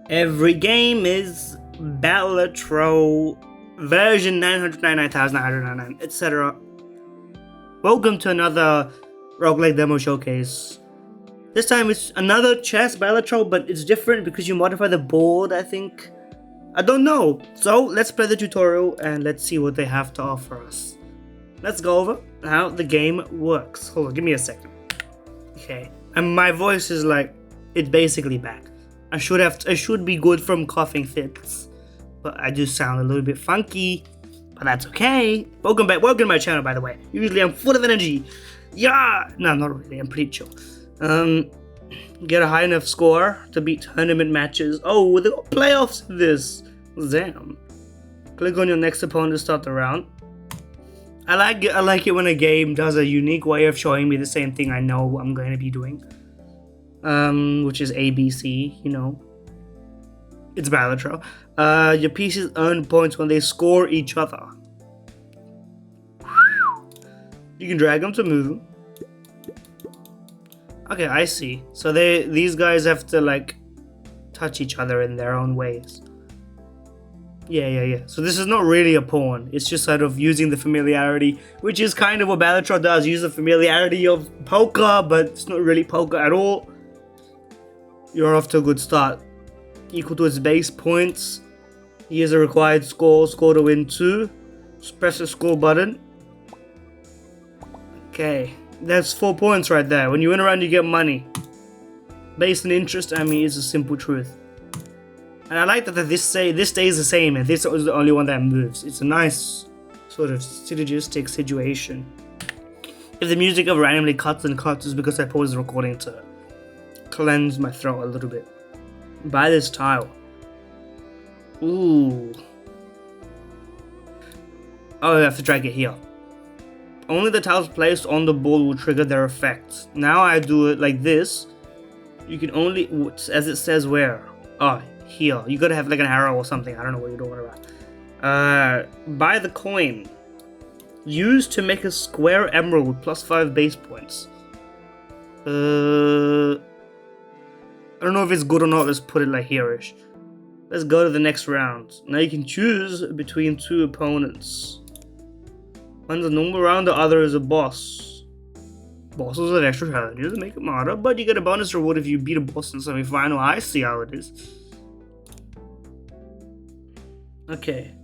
Every game is Balatro version 999,999, etc. Welcome to another roguelike demo showcase. This time it's another chess Balatro, but it's different because you modify the board, I think. I don't know. So let's play the tutorial and let's see what they have to offer us. Let's go over how the game works. Hold on, give me a second. Okay, and my voice is like, it's basically back. I should be good from coughing fits, but I do sound a little bit funky, but that's okay. Welcome to my channel, by the way. Usually I'm full of energy. Yeah, no, not really. I'm pretty chill. Get a high enough score to beat tournament matches. Oh, they got playoffs in this. Damn. Click on your next opponent to start the round. I like it when a game does a unique way of showing me the same thing I know I'm going to be doing. Which is ABC, you know. It's Balatro. Your pieces earn points when they score each other. You can drag them to move. Okay, I see. So these guys have to like touch each other in their own ways. Yeah. So this is not really a pawn. It's just sort of using the familiarity, which is kind of what Balatro does. Use the familiarity of poker, but it's not really poker at all. You're off to a good start. Equal to its base points. Here's a required score. Score to win 2. Just press the score button. Okay. That's 4 points right there. When you win a round, you get money. Based on interest, I mean, it's a simple truth. And I like that this stays the same, and this is the only one that moves. It's a nice sort of synergistic situation. If the music ever randomly cuts and cuts, it's because I paused the recording to cleanse my throat a little bit. Buy this tile. Ooh. Oh, I have to drag it here. Only the tiles placed on the board will trigger their effects. Now I do it like this. You can only, as it says where? Oh, here. You gotta have like an arrow or something. I don't know what you're doing about. Buy the coin. Used to make a square emerald with +5 base points. I don't know if it's good or not. Let's put it like here-ish. Let's go to the next round. Now you can choose between 2 opponents. One's a normal round, the other is a boss. Bosses have extra challenges that make it harder, but you get a bonus reward if you beat a boss in semi-final. I see how it is. Okay.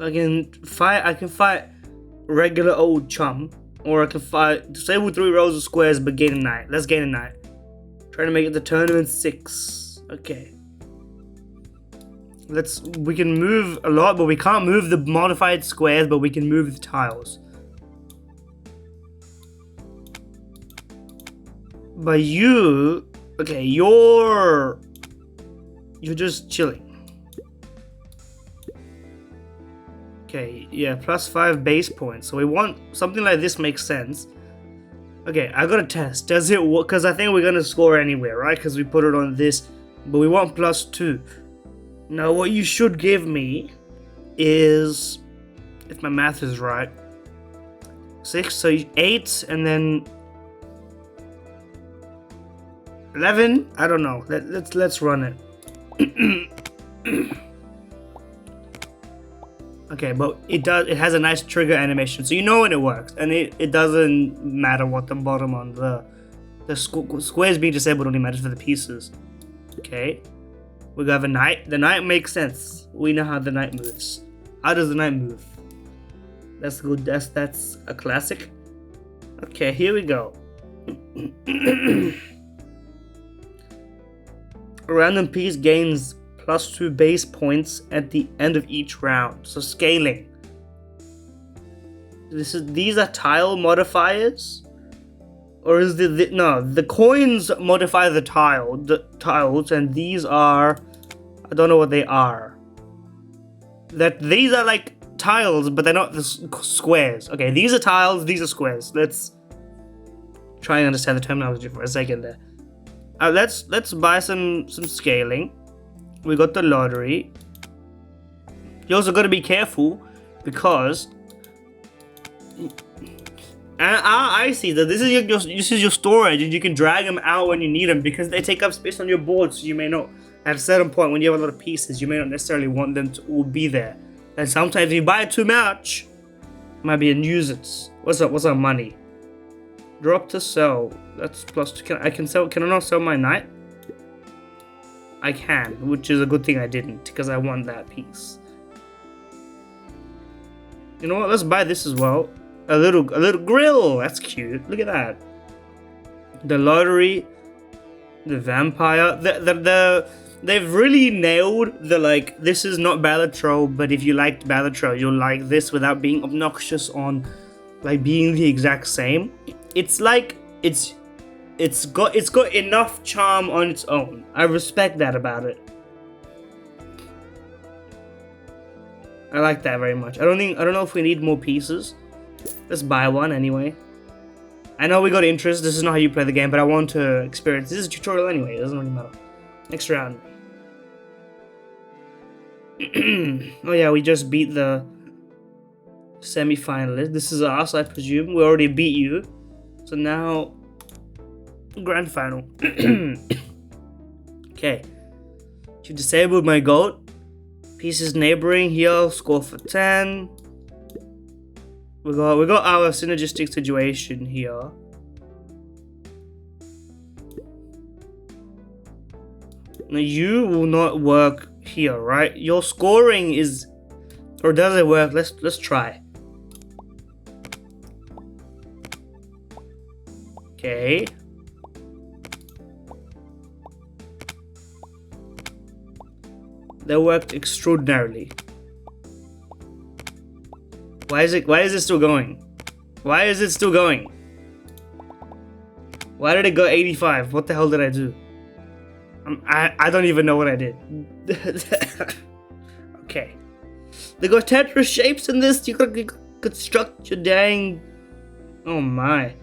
I can fight regular old chum. Or I can fight, disable 3 rows of squares but gain a knight. Let's gain a knight. Try to make it the tournament 6. Okay. We can move a lot, but we can't move the modified squares, but we can move the tiles. But okay, you're just chilling. Okay, yeah, +5 base points. So we want something like this makes sense. Okay, I gotta test. Does it work? Because I think we're gonna score anywhere, right? Because we put it on this, but we want +2. Now, what you should give me is, if my math is right, 6. So 8, and then 11. I don't know. Let's run it. Okay, but it has a nice trigger animation, so you know when it works, and it doesn't matter what the bottom on the squares being disabled only matters for the pieces. Okay, we got a knight. The knight makes sense. We know how the knight moves. How does the knight move? That's good. That's a classic. Okay, here we go. A random piece gains +2 base points at the end of each round. So scaling. These are tile modifiers, or is the coins modify the tiles, and these are, I don't know what they are. These are like tiles, but they're not the squares. Okay, these are tiles. These are squares. Let's try and understand the terminology for a second there. Let's buy some scaling. We got the lottery. You also got to be careful because And I see that this is your storage, and you can drag them out when you need them because they take up space on your board. So you may not, at a certain point when you have a lot of pieces, you may not necessarily want them to all be there. And sometimes if you buy too much, it might be a nuisance. What's our money? Drop to sell. That's +2. Can I not sell my knight? I can, which is a good thing I didn't because I want that piece. You know what? Let's buy this as well. A little grill. That's cute. Look at that. The lottery, the vampire. They've really nailed the like. This is not Balatro, but if you liked Balatro, you'll like this without being obnoxious on, like being the exact same. It's like it's got enough charm on its own. I respect that about it. I like that very much. I don't know if we need more pieces. Let's buy one anyway. I know we got interest. This is not how you play the game, but I want to experience. This is a tutorial anyway. It doesn't really matter. Next round. Oh yeah, we just beat the semi-finalist. This is us, I presume. We already beat you. So now, grand final. Okay. You disabled my goat. Pieces neighboring here, score for 10. We got our synergistic situation here. Now you will not work here, right? Your scoring is, or does it work? Let's try. Okay. That worked extraordinarily. Why is it still going? Why is it still going? Why did it go 85? What the hell did I do? I don't even know what I did. Okay. They got Tetris shapes in this. You could construct your dang. Oh my.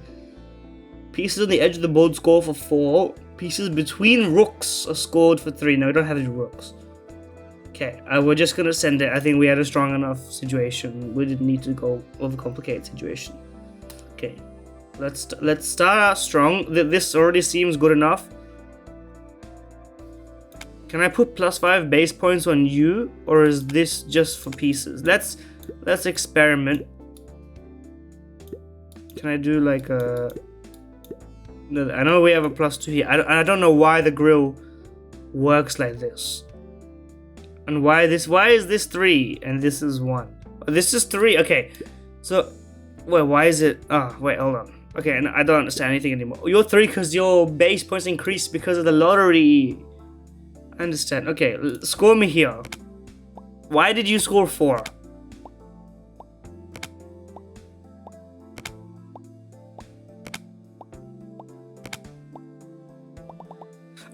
Pieces on the edge of the board score for 4. Pieces between rooks are scored for 3. No, we don't have any rooks. Okay, we're just gonna send it. I think we had a strong enough situation. We didn't need to go overcomplicate situation. Okay, let's start out strong. This already seems good enough. Can I put +5 base points on you, or is this just for pieces? Let's experiment. Can I do like a? No, I know we have a +2 here. I don't know why the grill works like this. And why is this 3 and this is 1? This is 3. Okay, so wait, why is it? Oh, wait, hold on. Okay, and I don't understand anything anymore. You're 3 because your base points increased because of the lottery. I understand. Okay, score me here. Why did you score 4?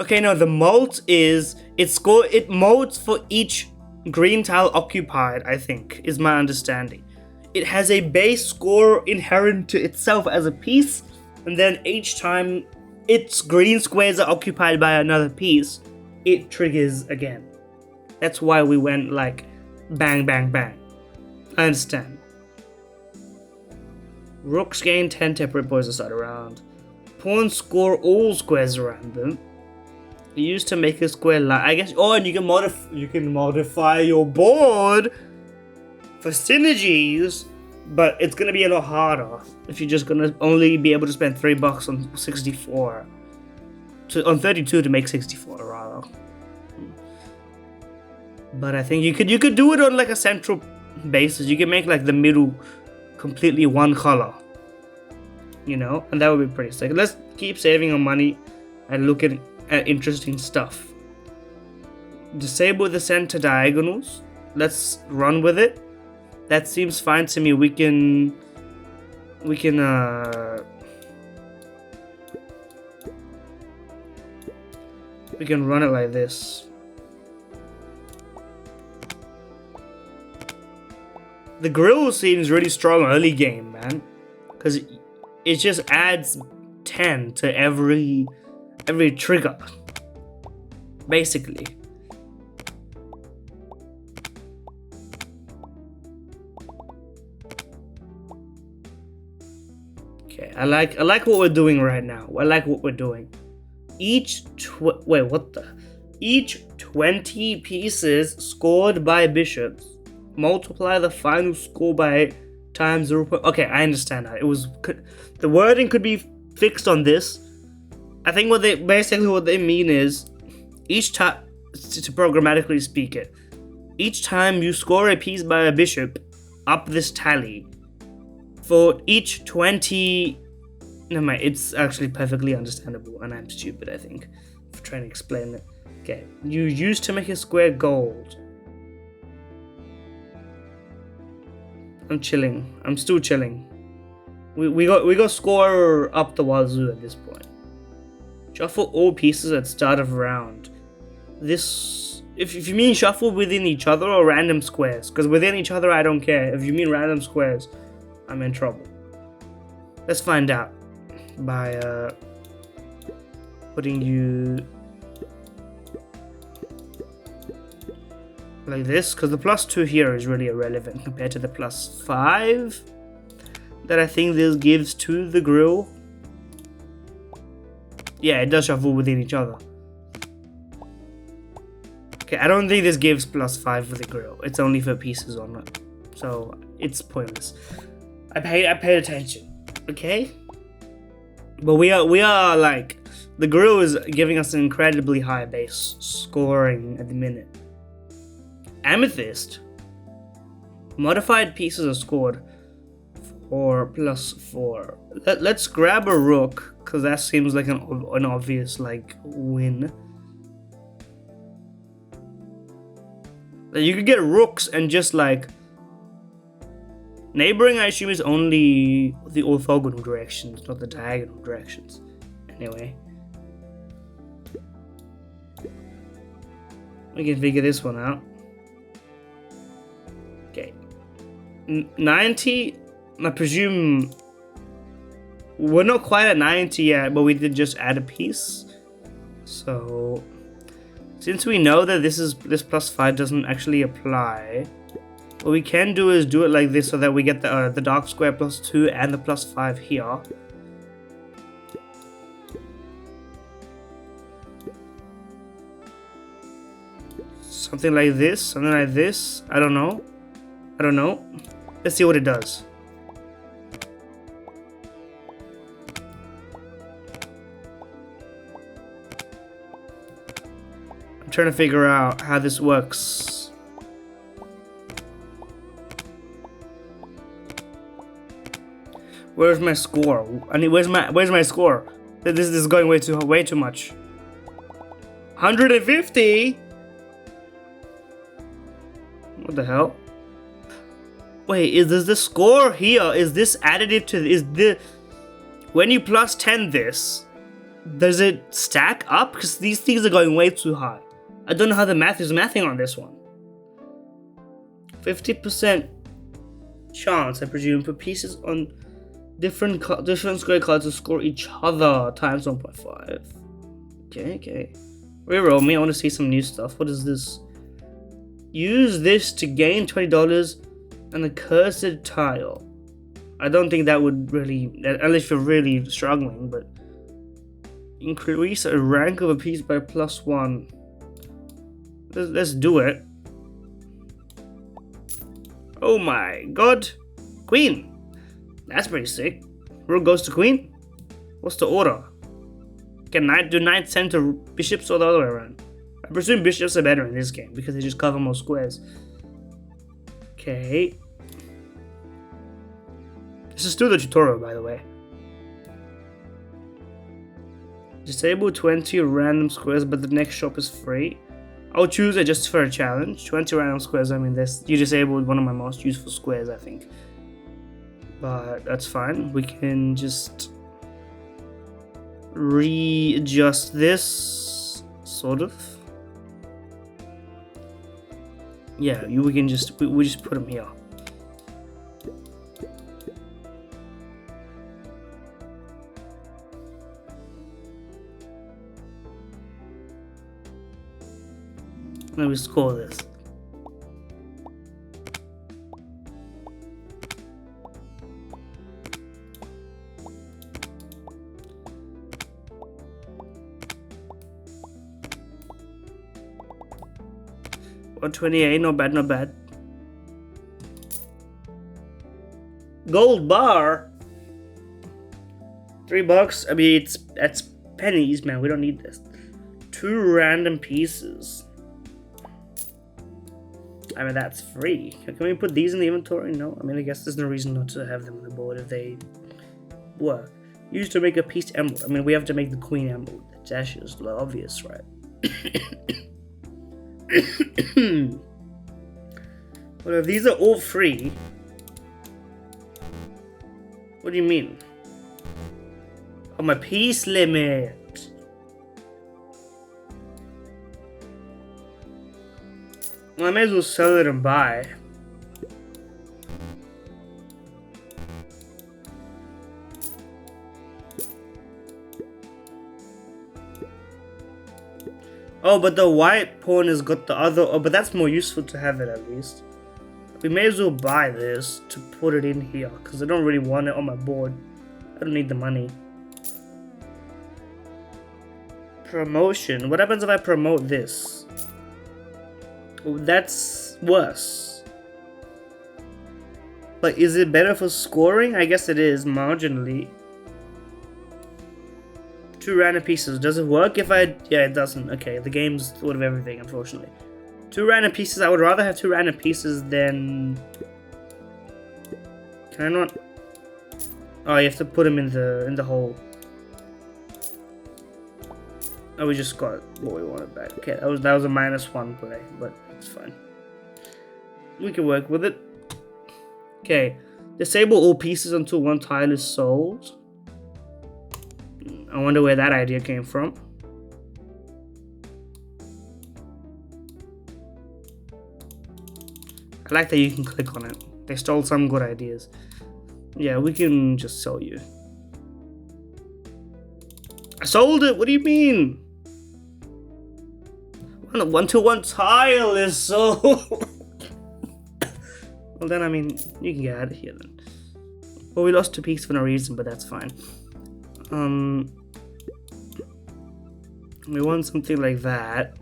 Okay, no, the molt is it molds for each green tile occupied, I think, is my understanding. It has a base score inherent to itself as a piece, and then each time its green squares are occupied by another piece, it triggers again. That's why we went like bang, bang, bang. I understand. Rooks gain 10 temporary points to start around. Pawns score all squares around them. Used to make a square line, I guess. Oh, and you can modify your board for synergies, but it's gonna be a lot harder if you're just gonna only be able to spend $3 on 64, on 32 to make 64 rather. But I think you could do it on like a central basis. You can make like the middle completely one color, you know, and that would be pretty sick. Let's keep saving our money and look at interesting stuff. Disable the center diagonals. Let's run with it. That seems fine to me. We can run it like this. The grill seems really strong early game, man, because it just adds 10 to every trigger, basically. I like what we're doing right now. I like what we're doing. Each 20 pieces scored by bishops multiply the final score by times 0. Okay, I understand that. The wording could be fixed on this. I think what they mean is each time, to programmatically speak it, each time you score a piece by a bishop up this tally, for each 20. Never mind, it's actually perfectly understandable, and I'm stupid, I think, for trying to explain it. Okay, you use to make a square gold. I'm chilling. I'm still chilling. We got score up the wazoo at this point. Shuffle all pieces at start of round. This, if you mean shuffle within each other or random squares, because within each other I don't care. If you mean random squares, I'm in trouble. Let's find out by putting you like this, because the +2 here is really irrelevant compared to the +5 that I think this gives to the grill. Yeah, it does shuffle within each other. Okay, I don't think this gives +5 for the grill. It's only for pieces on it, so it's pointless. I paid attention. Okay, but we are like, the grill is giving us an incredibly high base scoring at the minute. Amethyst, modified pieces are scored for +4. Let's grab a rook, because that seems like an obvious like win. You could get rooks and just like neighboring, I assume, is only the orthogonal directions, not the diagonal directions. Anyway, we can figure this one out. Okay, 90. I presume we're not quite at 90 yet, but we did just add a piece. So since we know that this +5 doesn't actually apply, what we can do is do it like this, so that we get the dark square +2 and the +5 here. Something like this, something like this. I don't know. Let's see what it does. I'm trying to figure out how this works. Where's my score? I mean, where's my score? This is going way too much. 150. What the hell? Wait, is the score here? Is this additive to when you +10 this? Does it stack up? Because these things are going way too high. I don't know how the math is mathing on this one. 50% chance, I presume, for pieces on different square cards to score each other times 1.5. Okay. Reroll me. I want to see some new stuff. What is this? Use this to gain $20 and a cursed tile. I don't think that would really, unless you're really struggling, but increase a rank of a piece by +1. Let's do it. Oh my god. Queen. That's pretty sick. Rook goes to queen. What's the order? Can knight do knight send to bishops or the other way around? I presume bishops are better in this game because they just cover more squares. Okay. This is still the tutorial, by the way. Disable 20 random squares, but the next shop is free. I'll choose it just for a challenge. 20 random squares, I mean, you disabled one of my most useful squares, I think. But that's fine. We can just readjust this, sort of. Yeah, we just put them here. Let me score this. Or 28, not bad, not bad. Gold bar? $3? I mean, that's pennies, man. We don't need this. 2 random pieces. I mean, that's free. Can we put these in the inventory? No. I mean, I guess there's no reason not to have them on the board if they were. Used to make a peace emerald. I mean, we have to make the queen emerald. That's just obvious, right? Well, if these are all free, what do you mean? Oh, my peace limit. Well, I may as well sell it and buy. Oh, but the white pawn has got the other... Oh, but that's more useful to have it at least. We may as well buy this to put it in here, because I don't really want it on my board. I don't need the money. Promotion. What happens if I promote this? Oh, that's worse. But is it better for scoring? I guess it is, marginally. 2 random pieces. Does it work if I... Yeah, it doesn't. Okay, the game's thought of everything, unfortunately. 2 random pieces. I would rather have 2 random pieces than... Can I not... Oh, you have to put them in the hole. Oh, we just got what we wanted back. Okay, that was a -1 play, but it's fine. We can work with it. Okay, disable all pieces until 1 tile is sold. I wonder where that idea came from. I like that you can click on it. They stole some good ideas. Yeah, we can just sell you. I sold it! What do you mean? 1 to 1 tile is sold! Well then, I mean, you can get out of here then. Well, we lost 2 pieces for no reason, but that's fine. We want something like that.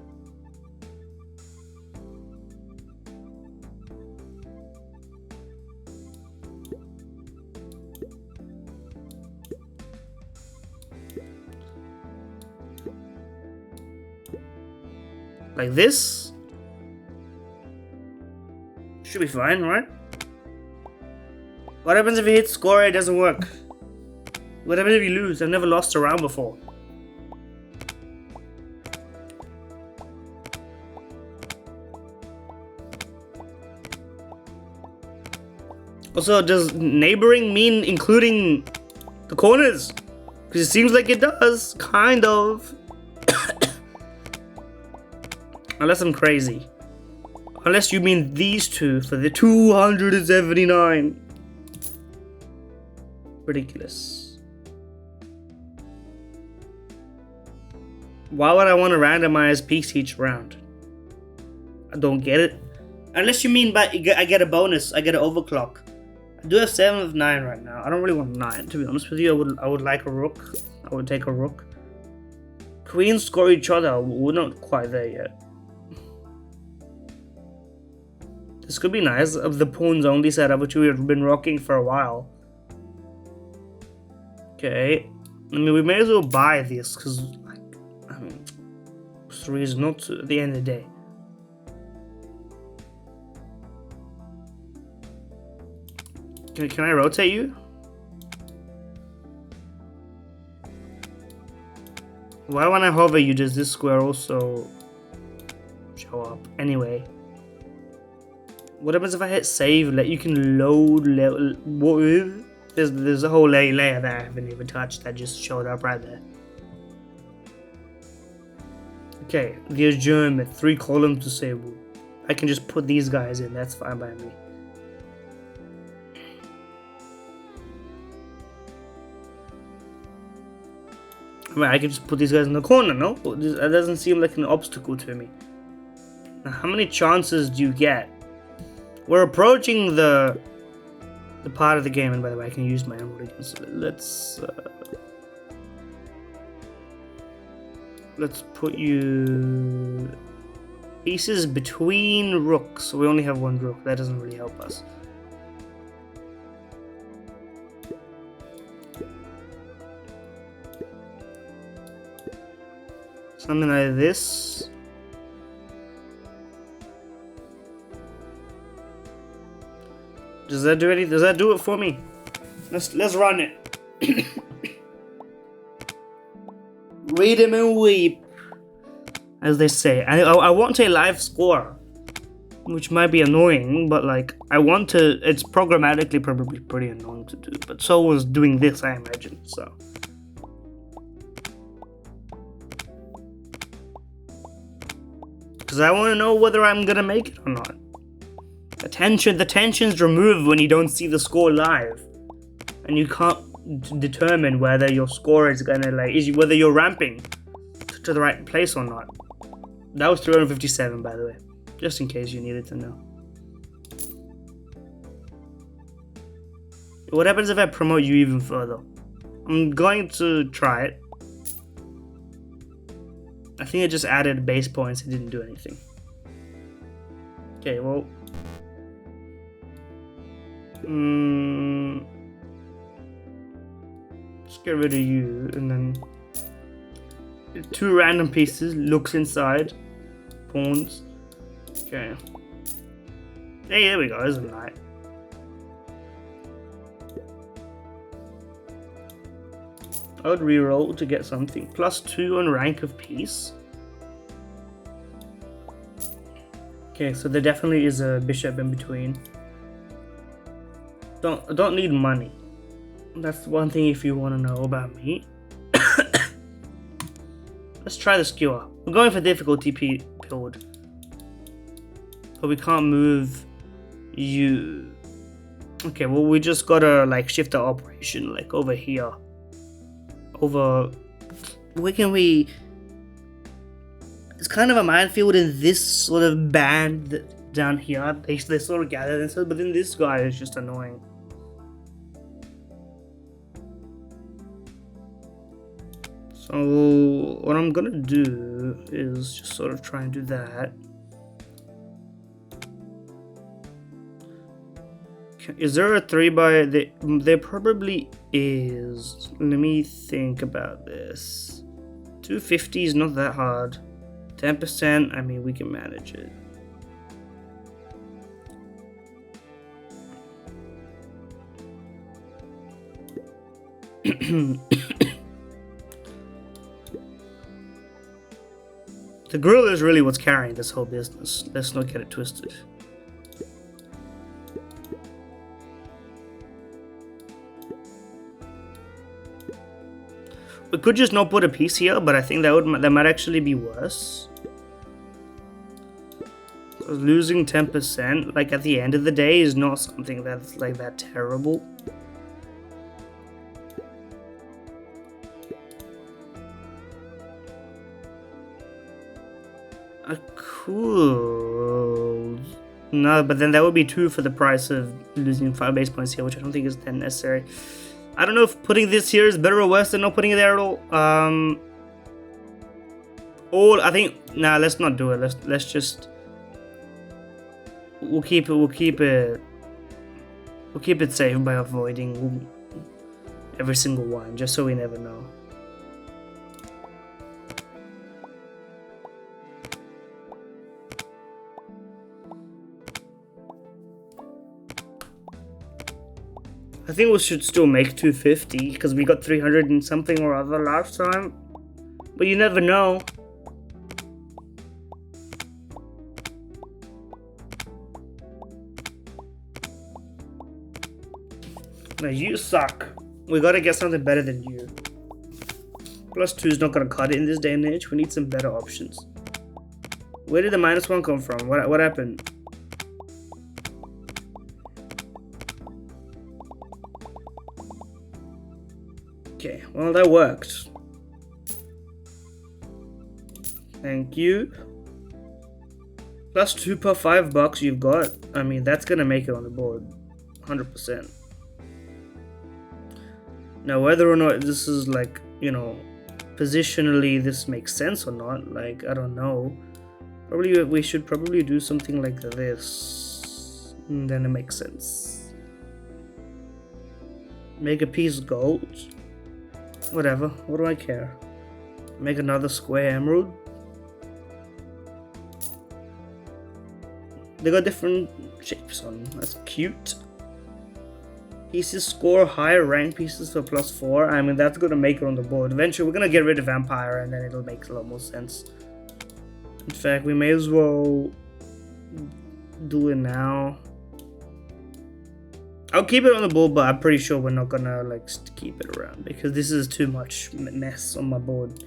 Like this? Should be fine, right? What happens if you hit score, it doesn't work? What happens if you lose? I've never lost a round before. Also, does neighboring mean including the corners? Because it seems like it does, kind of. Unless I'm crazy. Unless you mean these 2 for the 279. Ridiculous. Why would I want to randomize piece each round? I don't get it. Unless you mean by I get a bonus, I get an overclock. I do have 7 of 9 right now. I don't really want 9, to be honest with you. I would like a rook. I would take a rook. Queens score each other. We're not quite there yet. This could be nice. Of the pawns only setup, which we've been rocking for a while. Okay. I mean, we may as well buy this because, like, I mean, what's the reason not to at the end of the day? Can I rotate you? Why when I hover you does this square also show up? Anyway. What happens if I hit save? You can load level. There's a whole layer that I haven't even touched that just showed up right there. Okay, the adjournment, 3 columns disabled. I can just put these guys in, that's fine by me. I mean, I can just put these guys in the corner, no? That doesn't seem like an obstacle to me. Now, how many chances do you get? We're approaching the part of the game, and by the way, I can use my emerald again. So let's put you Pieces between rooks. We only have one rook. That doesn't really help us. Something like this. Does that do anything? Does that do it for me? Let's run it. Read him and weep, as they say. I want a live score, which might be annoying, but like I want to. It's programmatically probably pretty annoying to do, but so was doing this, I imagine. So. Because I want to know whether I'm gonna make it or not. The tension's removed when you don't see the score live, and you can't determine whether your score is gonna whether you're ramping to the right place or not. That was 357, by the way, just in case you needed to know. What happens if I promote you even further? I'm going to try it. I think I just added base points and didn't do anything. Okay, well. Let's get rid of you and then 2 random pieces. Looks inside. Pawns. Okay. Hey, there we go. There's a knight. I would reroll to get something. +2 on rank of peace. Okay, so there definitely is a bishop in between. Don't need money. That's one thing if you want to know about me. Let's try the skewer. We're going for difficulty build. But we can't move you. Okay, well we just gotta shift our operation over here. Where can we? It's kind of a minefield in this sort of band down here. They sort of gather themselves, but then this guy is just annoying. So what I'm gonna do is just sort of try and do that. Is there a 3x? There probably is. Let me think about this. 250 is not that hard. 10%, I mean, we can manage it. The grill is really what's carrying this whole business. Let's not get it twisted. We could just not put a piece here, but I think that might actually be worse. Losing 10%, at the end of the day, is not something that's that terrible. Cool. No, but then that would be 2 for the price of losing 5 base points here, which I don't think is then necessary. I don't know if putting this here is better or worse than not putting it there at all. I think let's not do it. Let's just we'll keep it safe by avoiding every single one, just so we never know. I think we should still make 250 because we got 300 and something or other last time, but you never know. Now you suck. We gotta get something better than you. +2 is not gonna cut it in this day and age. We need some better options. Where did the -1 come from? What happened? Okay, well that worked. Thank you. +2 per $5 you've got. I mean, that's gonna make it on the board, 100%. Now, whether or not this is positionally this makes sense or not, I don't know. Probably we should probably do something like this. And then it makes sense. Make a piece gold. Whatever. What do I care? Make another square emerald. They got different shapes on them. That's cute. Pieces score higher rank pieces for +4. I mean, that's gonna make it on the board. Eventually, we're gonna get rid of Vampire, and then it'll make a lot more sense. In fact, we may as well do it now. I'll keep it on the board, but I'm pretty sure we're not gonna like keep it around because this is too much mess on my board.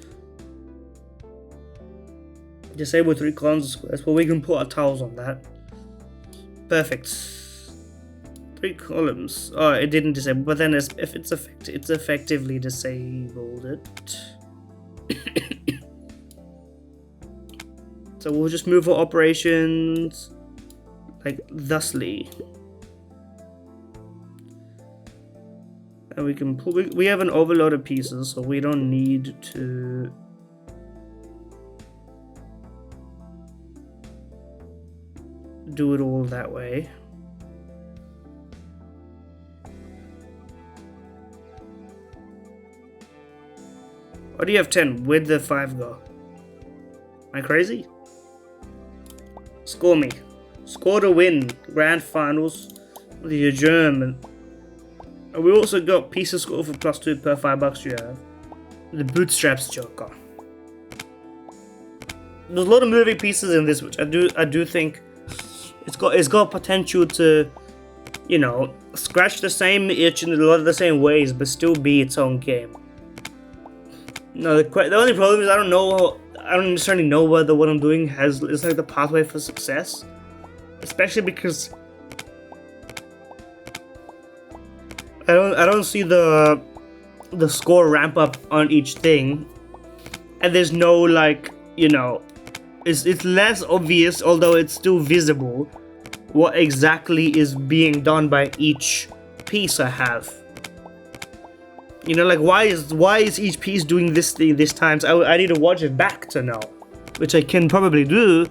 Disable 3 columns of squares, but we can put our tiles on that. Perfect. 3 columns. Oh, it didn't disable, but then if it's effectively disabled it. So we'll just move our operations like thusly. And we can pull. We have an overload of pieces, so we don't need to. Do it all that way. Or do you have 10? Where'd the 5 go? Am I crazy? Score me. Score to win. Grand finals. The adjournment. And we also got pieces score for +2 per $5 you have. The bootstraps joker. There's a lot of moving pieces in this, which I do think it's got potential to, you know, scratch the same itch in a lot of the same ways, but still be its own game. No, the only problem is I don't necessarily know whether what I'm doing is like the pathway for success, especially because I don't see the score ramp up on each thing, and there's no like, you know, it's less obvious, although it's still visible, what exactly is being done by each piece I have. You know, like why is each piece doing this thing this time? So I need to watch it back to know, which I can probably do,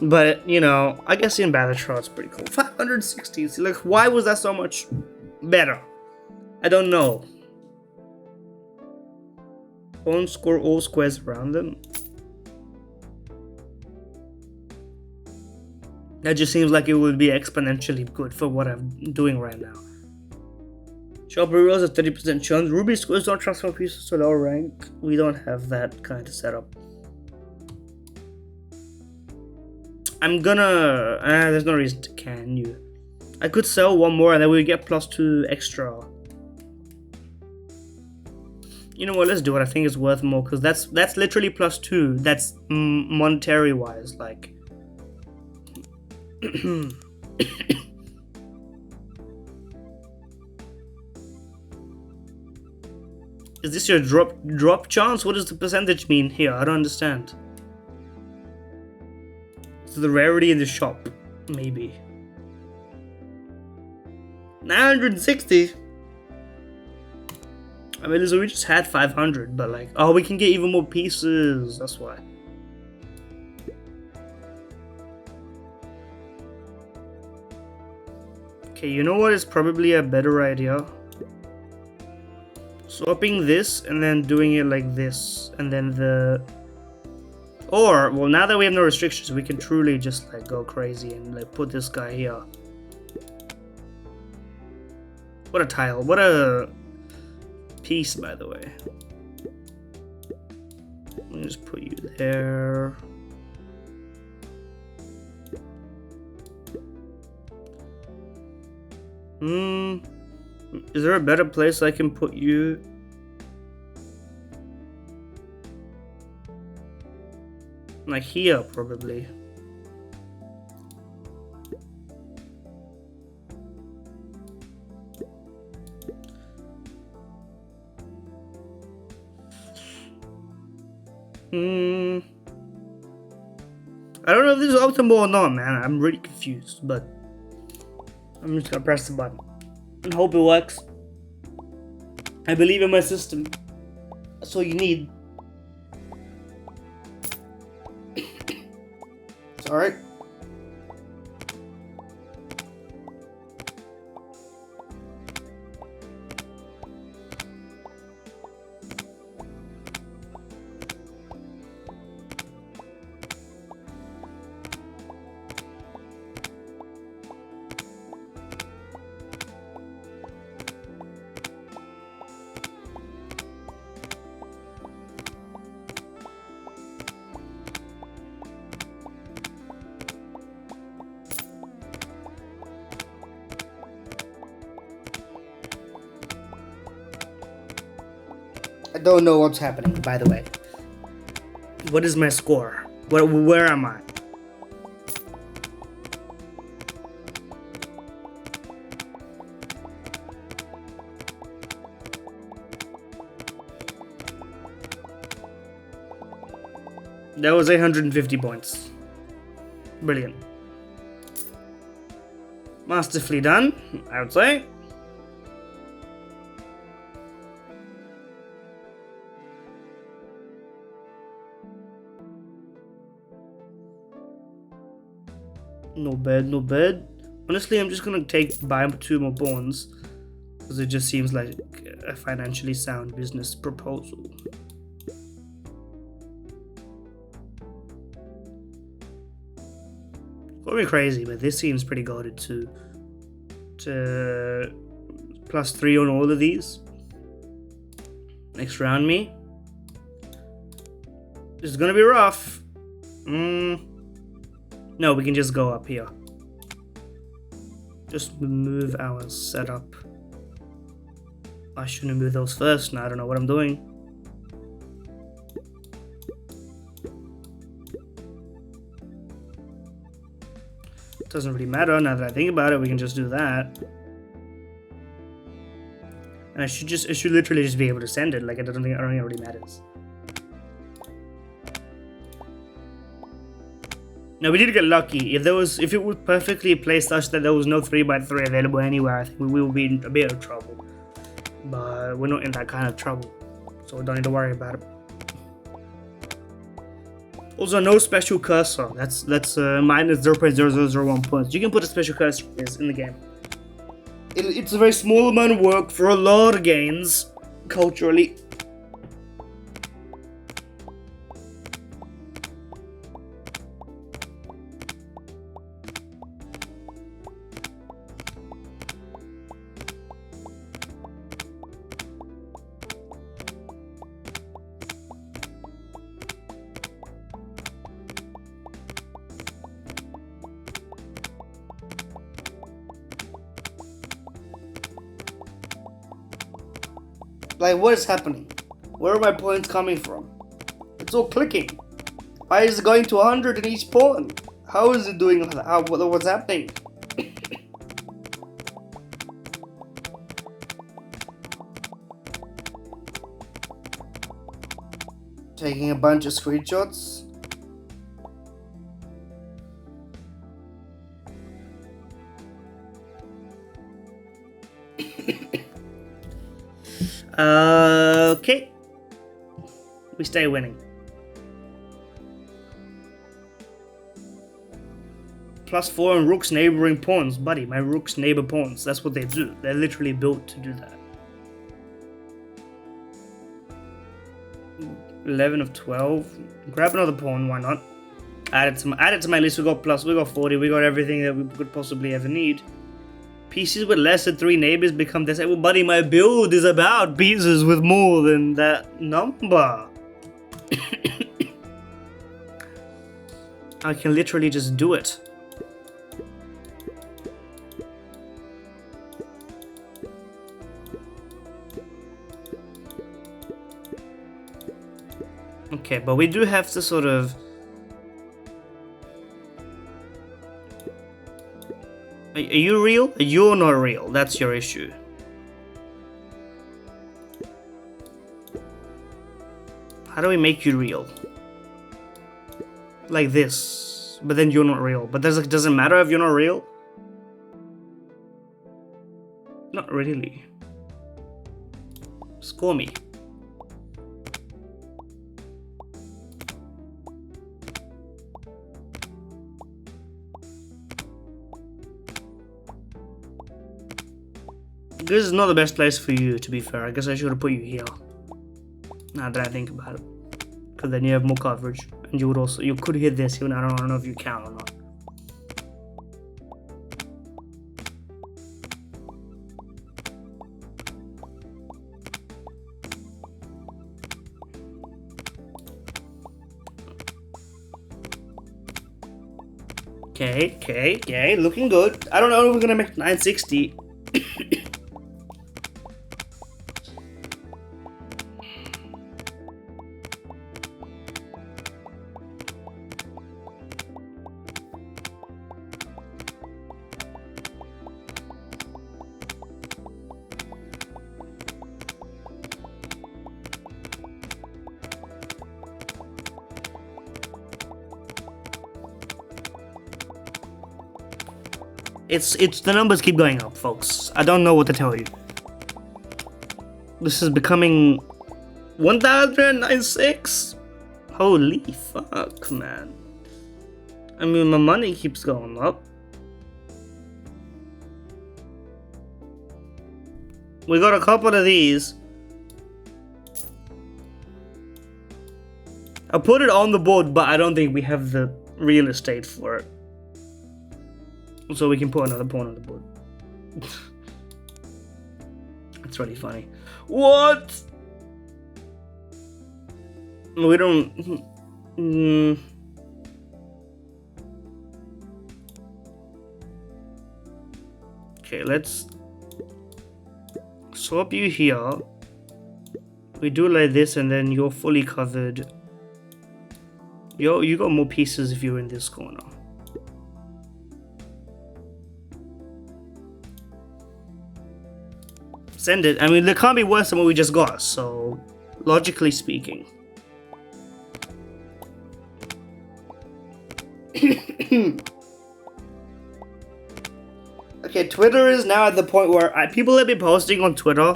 but you know, I guess in Balatro it's pretty cool. 560. See, like why was that so much better? I don't know. Won't score all squares around them. That just seems like it would be exponentially good for what I'm doing right now. Sharp Ruby has 30% chance. Ruby squares don't transfer pieces to lower rank. We don't have that kind of setup. I'm gonna... there's no reason to can you. I could sell one more and then we get +2 extra. You know what, let's do it. I think it's worth more because that's literally +2. That's monetary wise, like... Is this your drop chance? What does the percentage mean here? I don't understand. It's the rarity in the shop, maybe. 960. I mean, so we just had 500, but like, oh, we can get even more pieces. That's why. Okay, you know what is probably a better idea? Swapping this and then doing it like this, and then the... Or, well, now that we have no restrictions, we can truly just like go crazy and like put this guy here. What a tile. What a piece, by the way. Let me just put you there. Is there a better place I can put you? Like here, probably. I don't know if this is optimal or not, man. I'm really confused, but I'm just gonna press the button and hope it works. I believe in my system. That's all you need. Alright. I don't know what's happening, by the way. What is my score? Where am I? That was 850 points. Brilliant. Masterfully done, I would say. No bad, no bad. Honestly, I'm just gonna buy 2 more pawns because it just seems like a financially sound business proposal. Call me crazy, but this seems pretty godded too. To +3 on all of these. Next round, me. This is gonna be rough. No, we can just go up here. Just move our setup. I shouldn't move those first. Now I don't know what I'm doing. Doesn't really matter now that I think about it. We can just do that. And I should literally just be able to send it. Like I don't think it really matters. No, we did get lucky. If it was perfectly placed such that there was no 3x3 available anywhere, I think we will be in a bit of trouble. But we're not in that kind of trouble, so we don't need to worry about it. Also, no special cursor. That's minus 0.0001 points. You can put a special cursor in the game. It's a very small amount of work for a lot of gains, culturally. Like, what is happening? Where are my points coming from? It's all clicking. Why is it going to 100 in each pawn? How is it doing that? What's happening? Taking a bunch of screenshots. Okay. We stay winning. +4 on rook's neighboring pawns. Buddy, my rook's neighbor pawns. That's what they do. They're literally built to do that. 11 of 12. Grab another pawn, why not? Add it to my list. We got 40. We got everything that we could possibly ever need. Pieces with less than 3 neighbors become disabled. Buddy, my build is about pieces with more than that number. I can literally just do it. Okay, but we do have to sort of... Are you real? You're not real. That's your issue. How do we make you real? Like this. But then you're not real. But does it matter if you're not real? Not really. Score me. This is not the best place for you, to be fair. I guess I should have put you here. Now that I think about it. Because then you have more coverage. And you could hit this even. I don't know if you can or not. Okay, looking good. I don't know if we're gonna make 960. It's the numbers keep going up, folks. I don't know what to tell you. This is becoming 1,096. Holy fuck, man. I mean, my money keeps going up. We got a couple of these. I put it on the board, but I don't think we have the real estate for it. So we can put another pawn on the board. That's really funny. What? We don't... Okay, let's swap you here. We do like this and then you're fully covered. You got more pieces if you're in this corner. Send it. I mean, there can't be worse than what we just got, so logically speaking. Okay, Twitter is now at the point where people have been posting on Twitter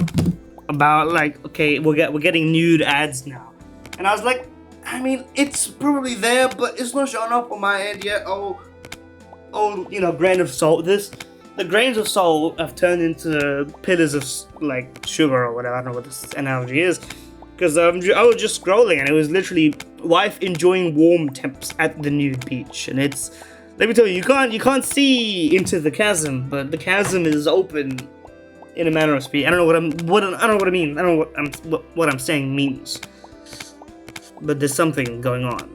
about like, okay, we're getting nude ads now, and I was like, I mean, it's probably there, but it's not showing up on my end yet. Oh, you know, grain of salt. The grains of salt have turned into pillars of like sugar or whatever. I don't know what this analogy is, because I was just scrolling and it was literally wife enjoying warm temps at the nude beach, and it's, let me tell you, you can't see into the chasm, but the chasm is open in a manner of speech. I don't know what I mean. I don't know what I'm saying means, but there's something going on.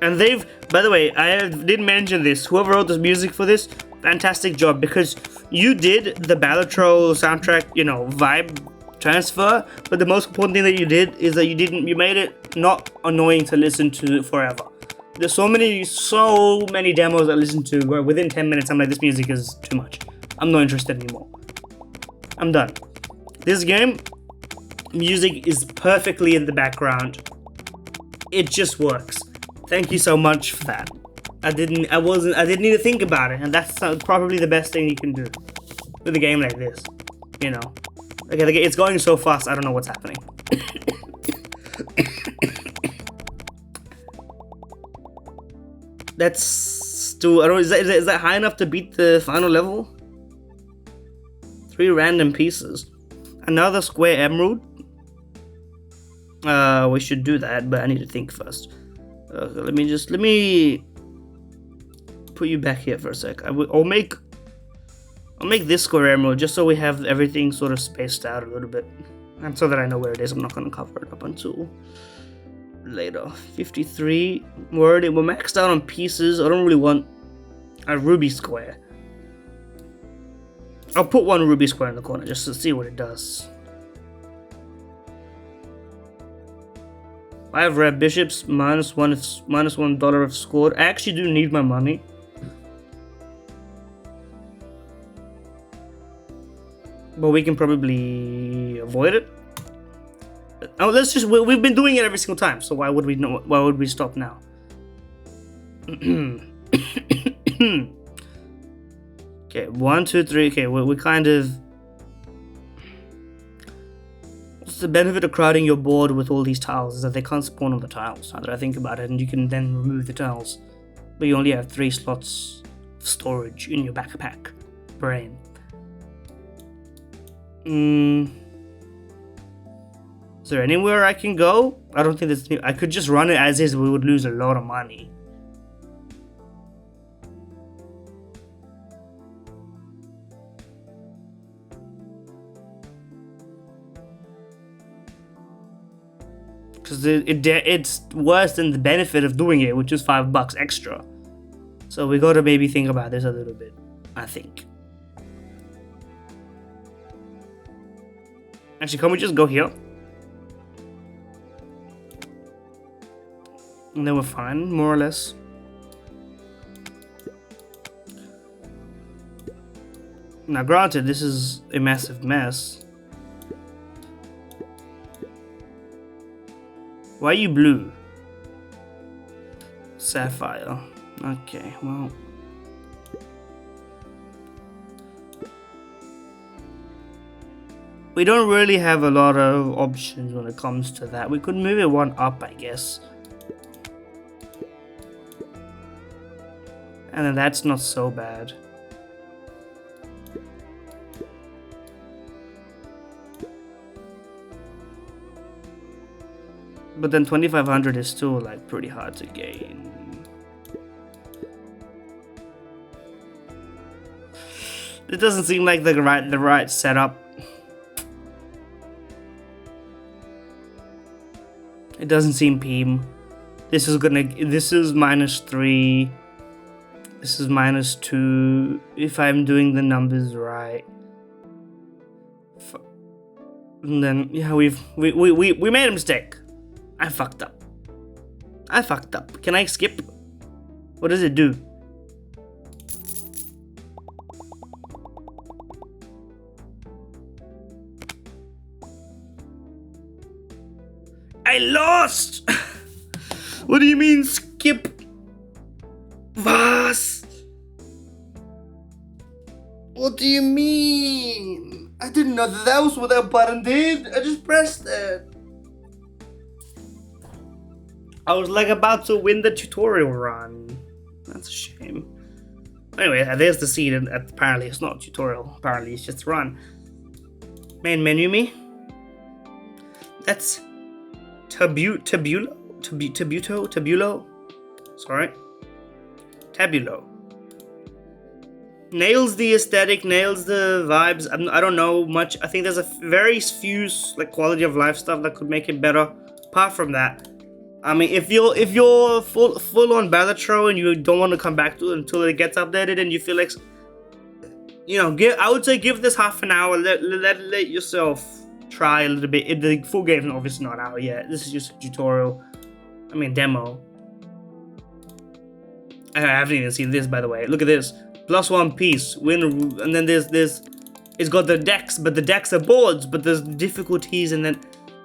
And they've, by the way, I didn't mention this. Whoever wrote this music for this, fantastic job, because you did the Balatro soundtrack, you know, vibe transfer. But the most important thing that you did is that you made it not annoying to listen to forever. There's so many demos I listened to where within 10 minutes I'm like, this music is too much. I'm not interested anymore. I'm done. This game, music is perfectly in the background. It just works. Thank you so much for that. I didn't need to think about it, and that's probably the best thing you can do with a game like this. You know, okay, it's going so fast. I don't know what's happening. That's too. I don't. Is that high enough to beat the final level? 3 random pieces. Another square emerald. We should do that, but I need to think first. Let me put you back here for a sec. I'll make this square emerald just so we have everything sort of spaced out a little bit, and so that I know where it is. I'm not gonna cover it up until later. 53. We're maxed out on pieces. I don't really want a ruby square. I'll put 1 ruby square in the corner just to see what it does. 5 red bishops, -$1 of scored. I actually do need my money. But we can probably avoid it. Oh, we've been doing it every single time, so why would we stop now? Okay, 1, 2, 3. Okay, we kind of the benefit of crowding your board with all these tiles is that they can't spawn on the tiles, now that I think about it, and you can then remove the tiles. But you only have 3 slots of storage in your backpack. Brain. Is there anywhere I can go? I don't think there's... I could just run it as is, we would lose a lot of money. Because it's worse than the benefit of doing it, which is $5 extra. So we gotta maybe think about this a little bit, I think. Actually, can we just go here? And then we're fine, more or less. Now granted, this is a massive mess. Why are you blue? Sapphire. Okay, well. We don't really have a lot of options when it comes to that. We could move it 1 up, I guess. And then that's not so bad. But then 2500 is still like pretty hard to gain. It doesn't seem like the right setup. It doesn't seem Peem. This is -3. This is -2 if I'm doing the numbers right. And then yeah, we made a mistake. I fucked up. Can I skip? What does it do? I lost! What do you mean skip? Was? What do you mean? I didn't know that was what that button did. I just pressed it. I was like about to win the tutorial run. That's a shame. Anyway, there's the seed, and apparently it's not a tutorial. Apparently it's just run. Main menu me. That's Tabulo. Sorry. Tabulo. Nails the aesthetic, nails the vibes. I don't know much. I think there's a very few like quality of life stuff that could make it better. Apart from that, I mean, if you're full on Balatro and you don't want to come back to it until it gets updated, and you feel like, you know, I would say give this half an hour. Let yourself try a little bit. The full game is obviously not out yet. This is just a tutorial. I mean, demo. I haven't even seen this, by the way. Look at this. +1 piece. Win, and then there's this. It's got the decks, but the decks are boards, but there's difficulties, and then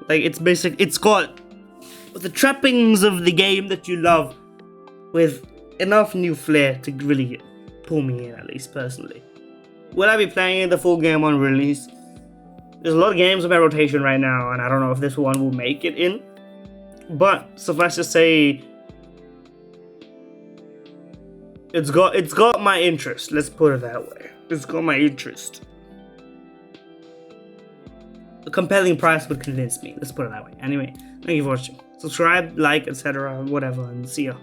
like it's basic. It's got the trappings of the game that you love, with enough new flair to really pull me in, at least personally. Will I be playing the full game on release? There's a lot of games on my rotation right now, and I don't know if this one will make it in. But suffice to say, it's got my interest. Let's put it that way. It's got my interest. A compelling price would convince me. Let's put it that way. Anyway, thank you for watching. Subscribe, like, etc., whatever, and see ya.